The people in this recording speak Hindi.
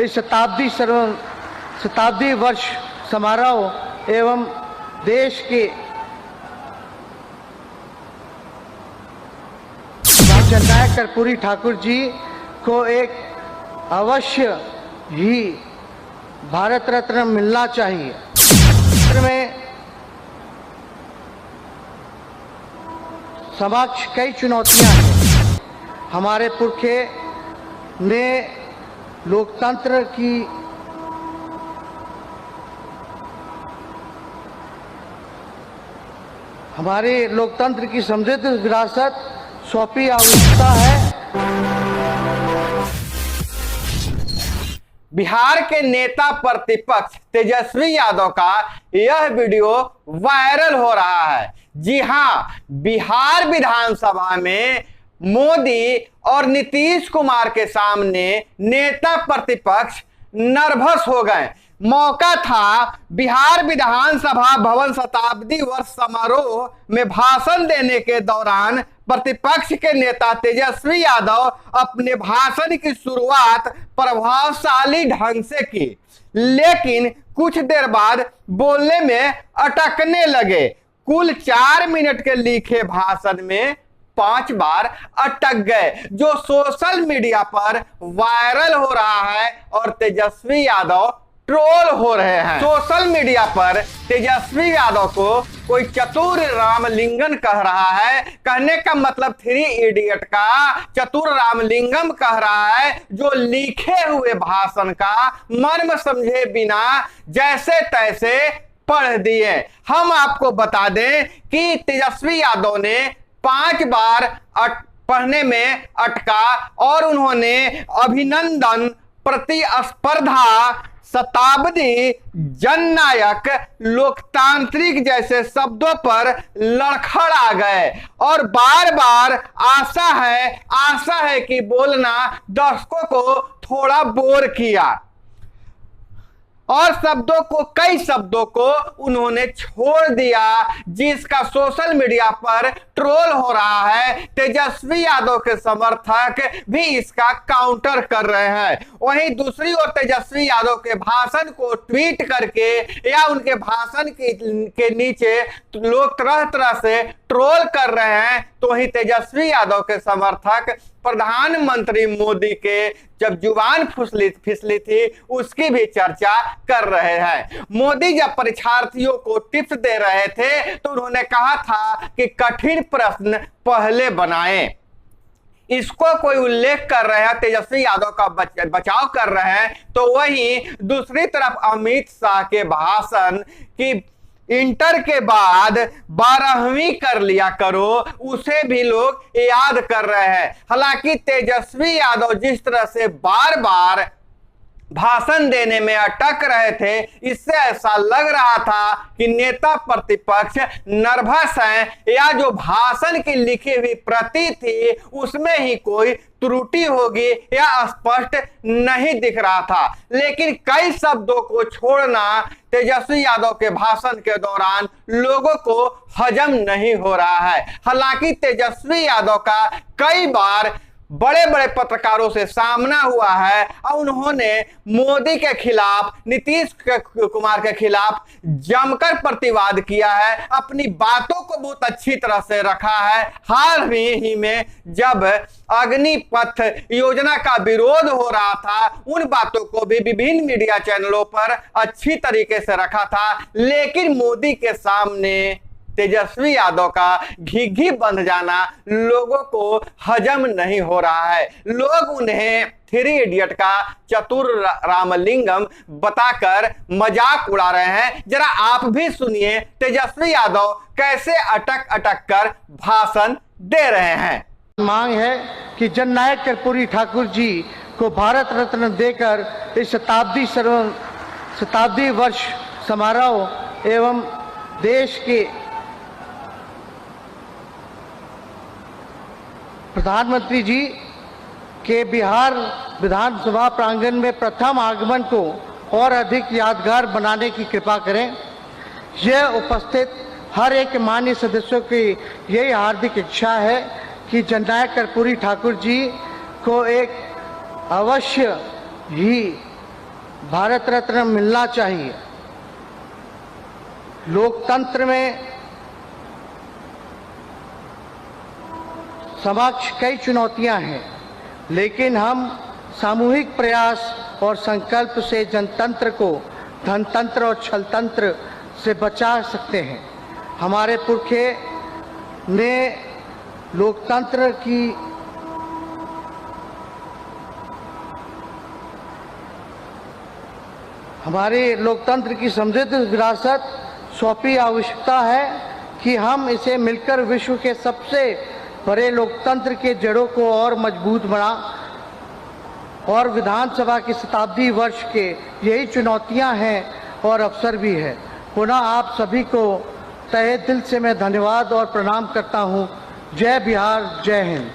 इस शताब्दी वर्ष समारोह एवं देश के जननायक कर्पूरी ठाकुर जी को एक अवश्य ही भारत रत्न मिलना चाहिए। में समक्ष कई चुनौतियां हैं। हमारे पुरखे ने लोकतंत्र की समृद्ध विरासत सौंपी आवश्यकता है। बिहार के नेता प्रतिपक्ष तेजस्वी यादव का यह वीडियो वायरल हो रहा है। जी हां, बिहार विधानसभा में मोदी और नीतीश कुमार के सामने नेता प्रतिपक्ष नर्वस हो गए। मौका था बिहार विधानसभा भवन शताब्दी वर्ष समारोह में भाषण देने के दौरान प्रतिपक्ष के नेता तेजस्वी यादव अपने भाषण की शुरुआत प्रभावशाली ढंग से की, लेकिन कुछ देर बाद बोलने में अटकने लगे। कुल 4 मिनट के लिखे भाषण में 5 बार अटक गए, जो सोशल मीडिया पर वायरल हो रहा है और तेजस्वी यादव ट्रोल हो रहे हैं। सोशल मीडिया पर तेजस्वी यादव को कोई चतुर रामलिंगम कह रहा है। कहने का मतलब 3 इडियट का चतुर रामलिंगम कह रहा है, जो लिखे हुए भाषण का मर्म समझे बिना जैसे तैसे पढ़ दिए। हम आपको बता दें कि तेजस्वी यादव ने 5 बार पढ़ने में अटका और उन्होंने अभिनंदन, प्रतिस्पर्धा, शताब्दी, जननायक, लोकतांत्रिक जैसे शब्दों पर लड़खड़ा गए और बार बार आशा है कि बोलना दर्शकों को थोड़ा बोर किया और कई शब्दों को उन्होंने छोड़ दिया, जिसका सोशल मीडिया पर ट्रोल हो रहा है। तेजस्वी यादव के समर्थक भी इसका काउंटर कर रहे हैं। वहीं दूसरी ओर तेजस्वी यादव के भाषण को ट्वीट करके या उनके भाषण के नीचे लोग तरह तरह से ट्रोल कर रहे हैं। तो वहीं तेजस्वी यादव के समर्थक प्रधानमंत्री मोदी के जब जुबान फिसली थी उसकी भी चर्चा कर रहे हैं। मोदी जब परीक्षार्थियों को टिप्स दे रहे थे तो उन्होंने कहा था कि कठिन प्रश्न पहले बनाएं। इसको कोई उल्लेख कर रहे हैं, तेजस्वी यादव का बचाव कर रहे हैं। तो वहीं दूसरी तरफ अमित शाह के भाषण की इंटर के बाद 12वीं कर लिया करो, उसे भी लोग याद कर रहे हैं। हालांकि तेजस्वी यादव जिस तरह से बार बार भाषण देने में अटक रहे थे, इससे ऐसा लग रहा था कि नेता प्रतिपक्ष नर्वस हैं या जो भाषण की लिखी हुई प्रति थी उसमें ही कोई त्रुटि होगी या स्पष्ट नहीं दिख रहा था। लेकिन कई शब्दों को छोड़ना तेजस्वी यादव के भाषण के दौरान लोगों को हजम नहीं हो रहा है। हालांकि तेजस्वी यादव का कई बार बड़े बड़े पत्रकारों से सामना हुआ है और उन्होंने मोदी के खिलाफ, नीतीश कुमार के खिलाफ जमकर प्रतिवाद किया है, अपनी बातों को बहुत अच्छी तरह से रखा है। हाल ही में जब अग्निपथ योजना का विरोध हो रहा था, उन बातों को भी विभिन्न मीडिया चैनलों पर अच्छी तरीके से रखा था। लेकिन मोदी के सामने तेजस्वी यादव का घिघी बंध जाना लोगों को हजम नहीं हो रहा है। लोग उन्हें 3 इडियट का चतुर रामलिंगम बताकर मजाक उड़ा रहे हैं। जरा आप भी सुनिए तेजस्वी यादव कैसे अटक कर भाषण दे रहे हैं। मांग है कि जननायक कर्पूरी ठाकुर जी को भारत रत्न देकर इस शताब्दी वर्ष समारोह एवं देश के प्रधानमंत्री जी के बिहार विधानसभा प्रांगण में प्रथम आगमन को और अधिक यादगार बनाने की कृपा करें। यह उपस्थित हर एक माननीय सदस्यों की यही हार्दिक इच्छा है कि जननायक कर्पूरी ठाकुर जी को एक अवश्य ही भारत रत्न मिलना चाहिए। लोकतंत्र में समक्ष कई चुनौतियां हैं, लेकिन हम सामूहिक प्रयास और संकल्प से जनतंत्र को धनतंत्र और छलतंत्र से बचा सकते हैं। हमारे पुरखे ने लोकतंत्र की समृद्ध विरासत सौंपी। आवश्यकता है कि हम इसे मिलकर विश्व के सबसे बड़े लोकतंत्र के जड़ों को और मजबूत बना। और विधानसभा की शताब्दी वर्ष के यही चुनौतियां हैं और अवसर भी है। पुनः आप सभी को तहे दिल से मैं धन्यवाद और प्रणाम करता हूं। जय बिहार, जय हिंद।